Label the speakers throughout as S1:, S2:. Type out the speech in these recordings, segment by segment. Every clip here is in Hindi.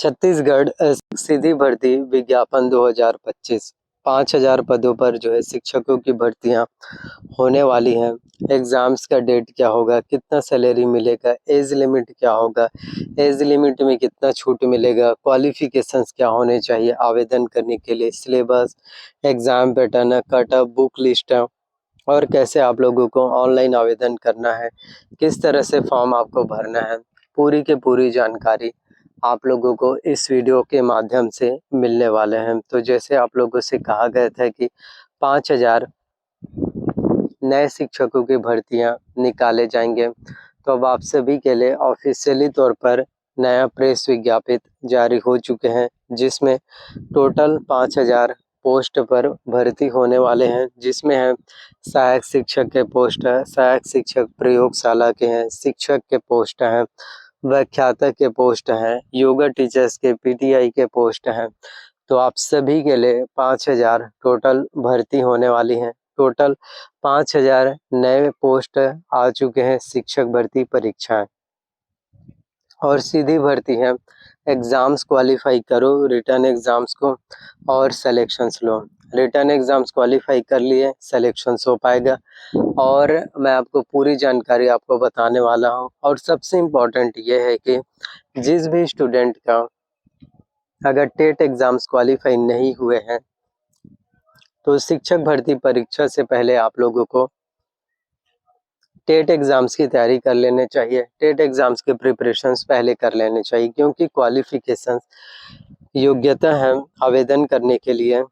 S1: छत्तीसगढ़ सीधी भर्ती विज्ञापन 2025 5000 पदों पर जो है शिक्षकों की भर्तियां होने वाली हैं। एग्जाम्स का डेट क्या होगा, कितना सैलरी मिलेगा, एज लिमिट क्या होगा, एज लिमिट में कितना छूट मिलेगा, क्वालिफिकेशंस क्या होने चाहिए आवेदन करने के लिए, syllabus, exam pattern, cut off, book list और कैसे आप लोगों को ऑनलाइन आवेदन करना है, किस तरह से फॉर्म आपको भरना है, पूरी की पूरी जानकारी आप लोगों को इस वीडियो के माध्यम से मिलने वाले हैं। तो जैसे आप लोगों से कहा गया था कि 5000 नए शिक्षकों की भर्तियां निकाले जाएंगे, तो अब आप सभी के लिए ऑफिशियली तौर पर नया प्रेस विज्ञापित जारी हो चुके हैं, जिसमें टोटल 5000 पोस्ट पर भर्ती होने वाले हैं, जिसमें है सहायक शिक्षक के पोस्ट है, सहायक शिक्षक प्रयोगशाला के हैं, शिक्षक के पोस्ट हैं, व्याख्याता के पोस्ट हैं, योगा टीचर्स के पीटीआई के पोस्ट हैं। तो आप सभी के लिए 5000 टोटल भर्ती होने वाली हैं। टोटल 5000 नए पोस्ट आ चुके हैं शिक्षक भर्ती परीक्षाएं और सीधी भर्ती है। एग्जाम्स क्वालिफाई करो, रिटर्न एग्जाम्स को और सिलेक्शंस लो। रिटर्न एग्जाम्स क्वालिफाई कर लिए, सिलेक्शंस हो पाएगा और मैं आपको पूरी जानकारी आपको बताने वाला हूं। और सबसे इम्पोर्टेंट ये है कि जिस भी स्टूडेंट का अगर टेट एग्जाम्स क्वालिफाई नहीं हुए हैं तो शिक्षक भर्ती परीक्षा से पहले आप लोगों को टेट एग्जाम्स की तैयारी कर लेने चाहिए। टेट एग्जाम्स के प्रिपरेशंस पहले कर लेने चाहिए, क्योंकि क्वालिफिकेशंस योग्यता है आवेदन करने के लिए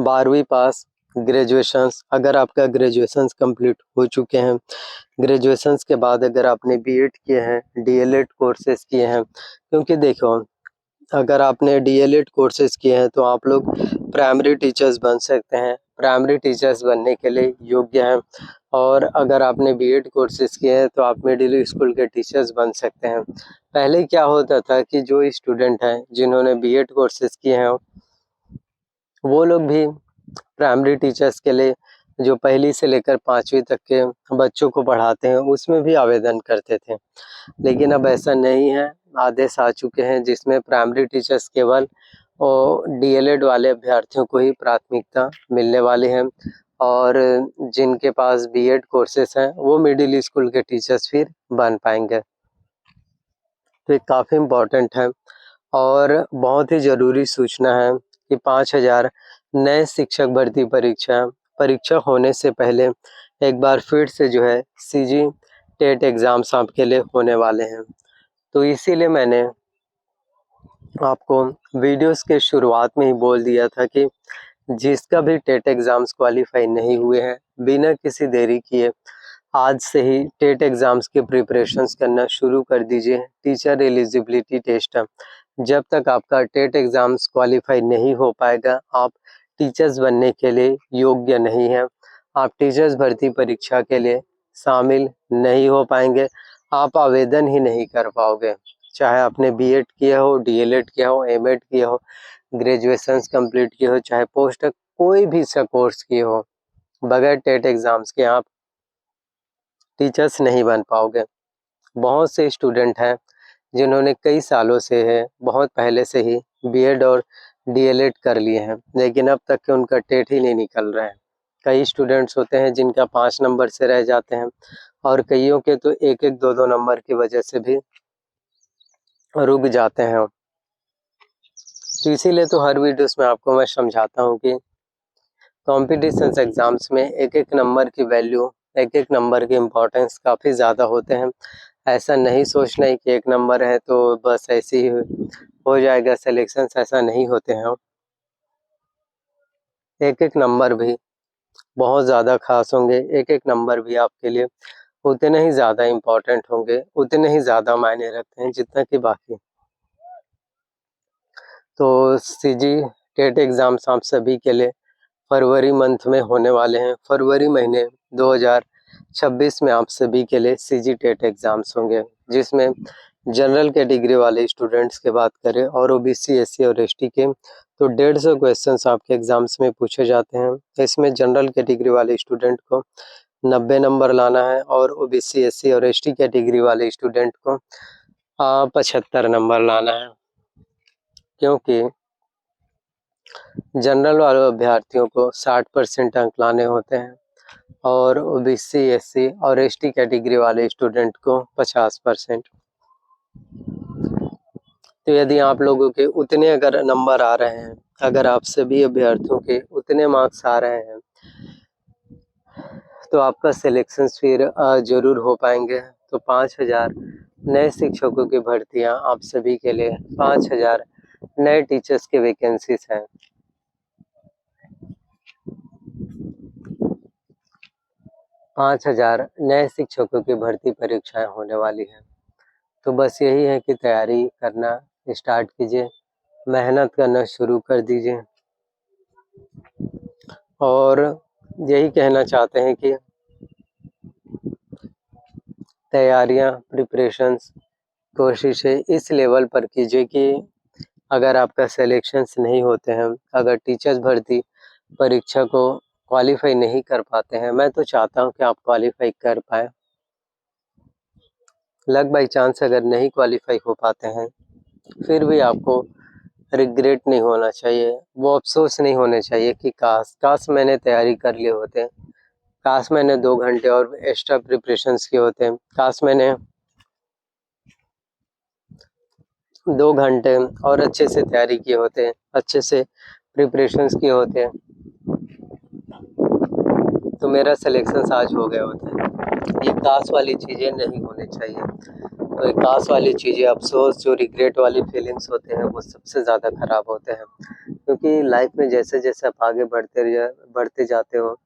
S1: 12वीं पास, ग्रेजुएशंस अगर आपका ग्रेजुएशंस कंप्लीट हो चुके हैं, ग्रेजुएशंस के बाद अगर आपने बीएड किए हैं, डीएलएड कोर्सेज किए हैं, क्योंकि देखो अगर आपने डीएलएड कोर्सेज किए हैं तो आप लोग प्राइमरी टीचर्स बन सकते हैं, प्राइमरी टीचर्स बनने के लिए योग्य हैं। और अगर आपने बीएड कोर्सेज किए हैं तो आप मिडिल स्कूल के टीचर्स बन सकते हैं। पहले क्या होता था कि जो स्टूडेंट हैं जिन्होंने बीएड कोर्सेज किए हैं वो लोग भी प्राइमरी टीचर्स के लिए जो पहली से लेकर 5वीं तक के बच्चों को पढ़ाते हैं उसमें भी आवेदन करते थे, लेकिन अब ऐसा नहीं है। आदेश आ चुके हैं जिसमें प्राइमरी टीचर्स केवल और डीएलएड वाले अभ्यर्थियों को ही प्राथमिकता मिलने वाली है और जिनके पास बीएड कोर्सेस हैं वो मिडिल स्कूल के टीचर्स फिर बन पाएंगे। तो ये काफ़ी इम्पोर्टेंट है और बहुत ही ज़रूरी सूचना है कि 5000 नए शिक्षक भर्ती परीक्षा होने से पहले एक बार फिर से जो है सीजी टेट एग्ज़ाम्स आपके लिए होने वाले हैं। तो इसीलिए मैंने आपको वीडियोस के शुरुआत में ही बोल दिया था कि जिसका भी टेट एग्ज़ाम्स क्वालिफाई नहीं हुए हैं, बिना किसी देरी किए आज से ही टेट एग्ज़ाम्स के प्रिपरेशंस करना शुरू कर दीजिए। टीचर एलिजिबिलिटी टेस्ट है, जब तक आपका टेट एग्ज़ाम्स क्वालिफाई नहीं हो पाएगा आप टीचर्स बनने के लिए योग्य नहीं हैं, आप टीचर्स भर्ती परीक्षा के लिए शामिल नहीं हो पाएंगे, आप आवेदन ही नहीं कर पाओगे। चाहे आपने बीएड किया हो, डीएलएड किया हो, एमएड किया हो, ग्रेजुएशंस कंप्लीट किए हो, चाहे पोस्ट कोई भी सा कोर्स किए हो, बगैर टेट एग्ज़ाम्स के आप टीचर्स नहीं बन पाओगे। बहुत से स्टूडेंट हैं जिन्होंने कई सालों से है बहुत पहले से ही बीएड और डीएलएड कर लिए हैं, लेकिन अब तक के उनका टेट ही नहीं निकल रहा है। कई स्टूडेंट्स होते हैं जिनका 5 नंबर से रह जाते हैं और कईयों के तो 1-1 2-2 नंबर की वजह से भी रुक जाते हैं। तो इसीलिए तो हर वीडियोस में आपको मैं समझाता हूँ कि कॉम्पिटिशन एग्जाम्स में 1-1 नंबर की वैल्यू, 1-1 नंबर की इम्पोर्टेंस काफ़ी ज़्यादा होते हैं। ऐसा नहीं सोचना है कि 1 नंबर है तो बस ऐसे ही हो जाएगा सिलेक्शंस, ऐसा नहीं होते हैं। 1-1 नंबर भी बहुत ज़्यादा खास होंगे, 1-1 नंबर भी आपके लिए उतने ही ज़्यादा इम्पोर्टेंट होंगे, उतने ही ज़्यादा मायने रखते हैं जितना कि बाकी। तो सीजी टेट एग्ज़ाम्स आप सभी के लिए फरवरी मंथ में होने वाले हैं। फरवरी महीने 2026 में आप सभी के लिए सीजी टेट एग्ज़ाम्स होंगे, जिसमें जनरल कैटेगरी वाले स्टूडेंट्स की बात करें और ओबीसी, एससी और एसटी के तो 150 क्वेश्चंस आपके एग्जाम्स में पूछे जाते हैं। इसमें जनरल कैटेगरी वाले स्टूडेंट को 90 नंबर लाना है और ओबीसी, एससी और एसटी कैटेगरी वाले स्टूडेंट को 75 नंबर लाना है, क्योंकि जनरल वाले अभ्यर्थियों को 60% अंक लाने होते हैं और ओबीसी, एससी और एसटी कैटेगरी वाले स्टूडेंट को 50%। तो यदि आप लोगों के उतने अगर नंबर आ रहे हैं, अगर आप सभी अभ्यर्थियों के उतने मार्क्स आ रहे हैं, तो आपका सिलेक्शन फिर जरूर हो पाएंगे। तो 5000 नए शिक्षकों की भर्तियां आप सभी के लिए, 5000 नए टीचर्स की वैकेंसीज हैं। 5000 नए शिक्षकों की भर्ती परीक्षाएं होने वाली हैं। तो बस यही है कि तैयारी करना स्टार्ट कीजिए, मेहनत करना शुरू कर दीजिए और यही कहना चाहते हैं कि तैयारियां, प्रिपरेशंस, कोशिशें इस लेवल पर कीजिए कि अगर आपका सिलेक्शंस नहीं होते हैं, अगर टीचर्स भर्ती परीक्षा को क्वालिफाई नहीं कर पाते हैं, मैं तो चाहता हूं कि आप क्वालिफाई कर पाए। लक बाई चांस अगर नहीं क्वालिफाई हो पाते हैं, फिर भी आपको रिग्रेट नहीं होना चाहिए, वो अफसोस नहीं होने चाहिए कि काश मैंने तैयारी कर लिए होते, काश मैंने 2 घंटे और एक्स्ट्रा प्रिपरेशंस किए होते, काश मैंने 2 घंटे और अच्छे से तैयारी किए होते, अच्छे से प्रिपरेशंस किए होते, तो मेरा सिलेक्शन आज हो गया होता। ये काश वाली चीज़ें नहीं होनी चाहिए। तो ये काश वाली चीज़ें, अफसोस, जो रिग्रेट वाली फीलिंग्स होते हैं, वो सबसे ज़्यादा ख़राब होते हैं, क्योंकि लाइफ में जैसे जैसे आप आगे बढ़ते जाते हो,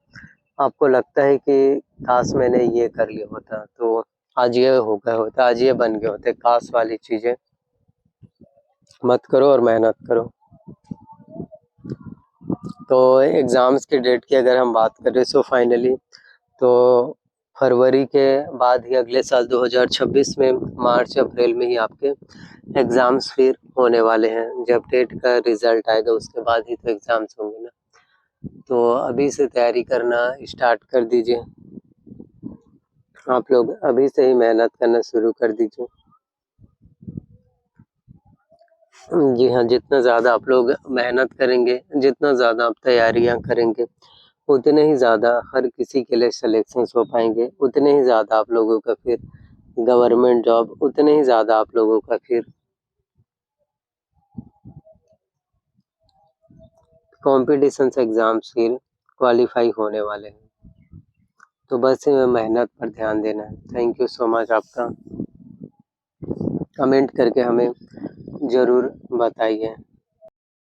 S1: आपको लगता है कि काश मैंने ये कर लिया होता, तो आज ये हो गया होता, आज ये बन गए होते। काश वाली चीज़ें मत करो और मेहनत करो। तो एग्ज़ाम्स के डेट की अगर हम बात करें, सो फाइनली तो फरवरी के बाद ही अगले साल 2026 में मार्च अप्रैल में ही आपके एग्ज़ाम्स फिर होने वाले हैं। जब टेट का रिज़ल्ट आएगा उसके बाद ही तो एग्ज़ाम्स होंगे ना। तो अभी से तैयारी करना स्टार्ट कर दीजिए, आप लोग अभी से ही मेहनत करना शुरू कर दीजिए। जी हाँ, जितना ज़्यादा आप लोग मेहनत करेंगे, जितना ज़्यादा आप तैयारियाँ करेंगे, उतने ही ज़्यादा हर किसी के लिए सिलेक्शंस हो पाएंगे, उतने ही ज़्यादा आप लोगों का फिर गवर्नमेंट जॉब, उतने ही ज़्यादा आप लोगों का फिर कॉम्पिटिशन्स एग्ज़ाम्स फिर क्वालिफाई होने वाले हैं। तो बस मेहनत पर ध्यान देना है। थैंक यू सो मच आपका। कमेंट करके हमें ज़रूर बताइए।